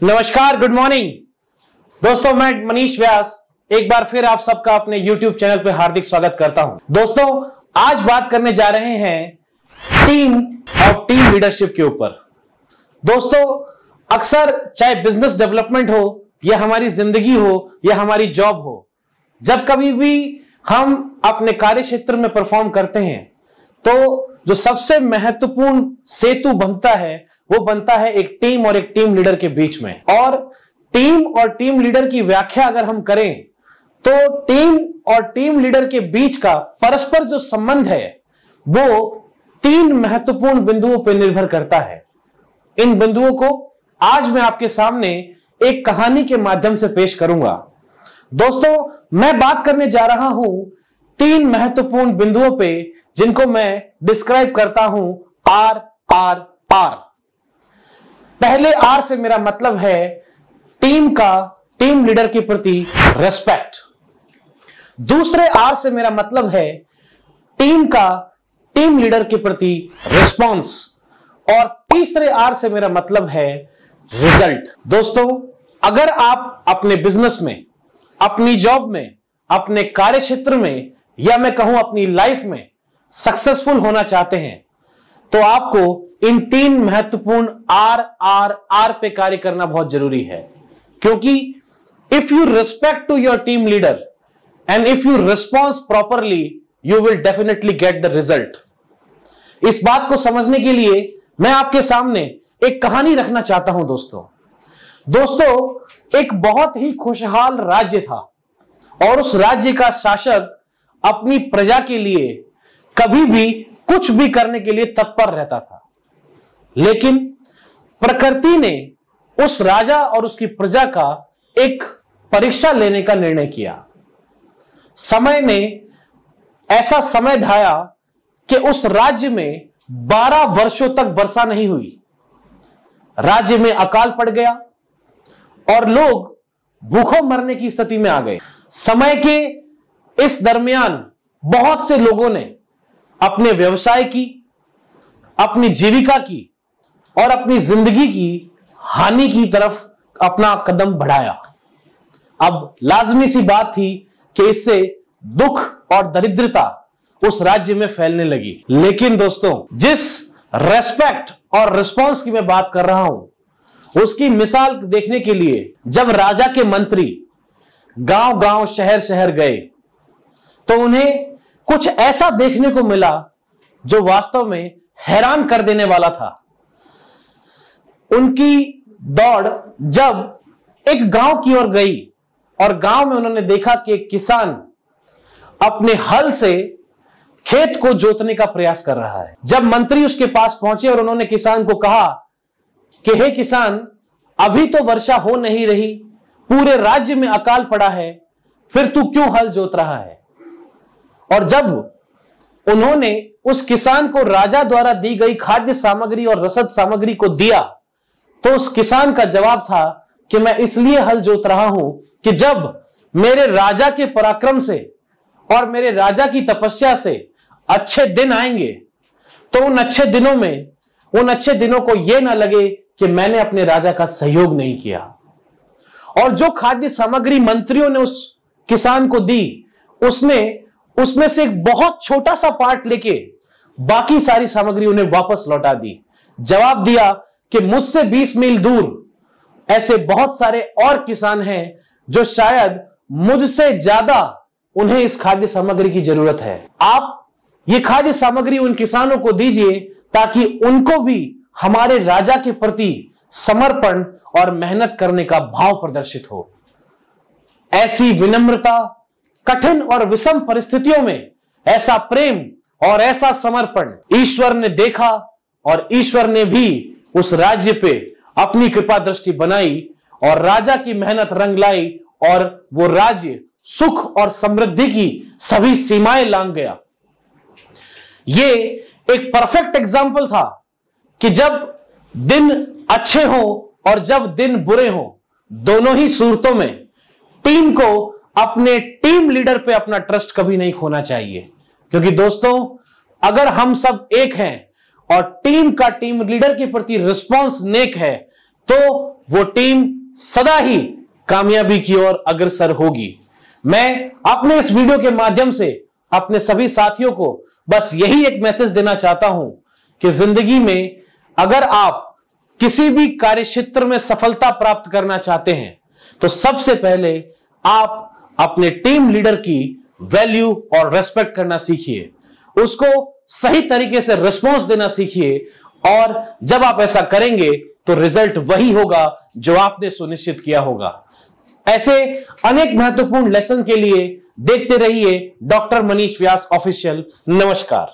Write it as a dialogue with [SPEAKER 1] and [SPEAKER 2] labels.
[SPEAKER 1] नमस्कार, good morning दोस्तों। मैं मनीष व्यास एक बार फिर आप सबका अपने YouTube चैनल पे हार्दिक स्वागत करता हूं। दोस्तों, आज बात करने जा रहे हैं टीम और टीम लीडरशिप के ऊपर। दोस्तों, अक्सर चाहे बिजनेस डेवलपमेंट हो या हमारी जिंदगी हो या हमारी जॉब हो, जब कभी भी हम अपने कार्य क्षेत्र में परफॉर्म करते हैं तो जो सबसे महत्वपूर्ण सेतु बनता है वो बनता है एक टीम और एक टीम लीडर के बीच में। और टीम और टीम लीडर की व्याख्या अगर हम करें तो टीम और टीम लीडर के बीच का परस्पर जो संबंध है वो 3 महत्वपूर्ण बिंदुओं पर निर्भर करता है। इन बिंदुओं को आज मैं आपके सामने एक कहानी के माध्यम से पेश करूंगा। दोस्तों, मैं बात करने जा रहा हूं 3 महत्वपूर्ण बिंदुओं पे जिनको मैं डिस्क्राइब करता हूं आर आर आर। पहले आर से मेरा मतलब है टीम लीडर के प्रति रेस्पेक्ट। दूसरे आर से मेरा मतलब है टीम लीडर के प्रति रिस्पॉन्स। और तीसरे आर से मेरा मतलब है रिजल्ट। दोस्तों, अगर आप अपने बिजनेस में, अपनी जॉब में, अपने कार्य क्षेत्र में या मैं कहूं अपनी लाइफ में सक्सेसफुल होना चाहते हैं तो आपको इन 3 महत्वपूर्ण आर पे कार्य करना बहुत जरूरी है। क्योंकि if you respect to your team leader and if you response properly you will definitely get the result. इस बात को समझने के लिए मैं आपके सामने एक कहानी रखना चाहता हूं। दोस्तों, एक बहुत ही खुशहाल राज्य था और उस राज्य का शासक अपनी प्रजा के लिए कभी भी कुछ भी करने के लिए तत्पर रहता था। लेकिन प्रकृति ने उस राजा और उसकी प्रजा का एक परीक्षा लेने का निर्णय किया। समय ने ऐसा समय ढाया कि उस राज्य में 12 वर्षों तक वर्षा नहीं हुई। राज्य में अकाल पड़ गया और लोग भूखों मरने की स्थिति में आ गए। समय के इस दरमियान बहुत से लोगों ने अपने व्यवसाय की, अपनी जीविका की और अपनी जिंदगी की हानि की तरफ अपना कदम बढ़ाया। अब लाजमी सी बात थी कि इससे दुख और दरिद्रता उस राज्य में फैलने लगी। लेकिन दोस्तों, जिस रेस्पेक्ट और रिस्पॉन्स की मैं बात कर रहा हूं उसकी मिसाल देखने के लिए जब राजा के मंत्री गांव गांव शहर शहर गए तो उन्हें कुछ ऐसा देखने को मिला जो वास्तव में हैरान कर देने वाला था। उनकी दौड़ जब एक गांव की ओर गई और गांव में उन्होंने देखा कि एक किसान अपने हल से खेत को जोतने का प्रयास कर रहा है। जब मंत्री उसके पास पहुंचे और उन्होंने किसान को कहा कि हे किसान, अभी तो वर्षा हो नहीं रही, पूरे राज्य में अकाल पड़ा है, फिर तू क्यों हल जोत रहा है? और जब उन्होंने उस किसान को राजा द्वारा दी गई खाद्य सामग्री और रसद सामग्री को दिया तो उस किसान का जवाब था कि मैं इसलिए हल जोत रहा हूं कि जब मेरे राजा के पराक्रम से और मेरे राजा की तपस्या से अच्छे दिन आएंगे तो उन अच्छे दिनों को यह ना लगे कि मैंने अपने राजा का सहयोग नहीं किया। और जो खाद्य सामग्री मंत्रियों ने उस किसान को दी उसमें से एक बहुत छोटा सा पार्ट लेके बाकी सारी सामग्री उन्हें वापस लौटा दी। जवाब दिया कि मुझसे 20 मील दूर ऐसे बहुत सारे और किसान हैं जो शायद मुझसे ज्यादा उन्हें इस खाद्य सामग्री की जरूरत है। आप ये खाद्य सामग्री उन किसानों को दीजिए ताकि उनको भी हमारे राजा के प्रति समर्पण और मेहनत करने का भाव प्रदर्शित हो। ऐसी विनम्रता, कठिन और विषम परिस्थितियों में ऐसा प्रेम और ऐसा समर्पण ईश्वर ने देखा और ईश्वर ने भी उस राज्य पे अपनी कृपा दृष्टि बनाई और राजा की मेहनत रंग लाई और वो राज्य सुख और समृद्धि की सभी सीमाएं लांघ गया। ये एक परफेक्ट एग्जाम्पल था कि जब दिन अच्छे हो और जब दिन बुरे हो, दोनों ही सूरतों में टीम को अपने टीम लीडर पे अपना ट्रस्ट कभी नहीं खोना चाहिए। क्योंकि दोस्तों, अगर हम सब एक हैं और टीम लीडर के प्रति रिस्पॉन्स नेक है तो वो टीम सदा ही कामयाबी की ओर अग्रसर होगी। मैं अपने इस वीडियो के माध्यम से अपने सभी साथियों को बस यही एक मैसेज देना चाहता हूं कि जिंदगी में अगर आप किसी भी कार्य क्षेत्र में सफलता प्राप्त करना चाहते हैं तो सबसे पहले आप अपने टीम लीडर की वैल्यू और रेस्पेक्ट करना सीखिए, उसको सही तरीके से रिस्पॉन्स देना सीखिए, और जब आप ऐसा करेंगे तो रिजल्ट वही होगा जो आपने सुनिश्चित किया होगा। ऐसे अनेक महत्वपूर्ण लेसन के लिए देखते रहिए डॉक्टर मनीष व्यास ऑफिशियल। नमस्कार।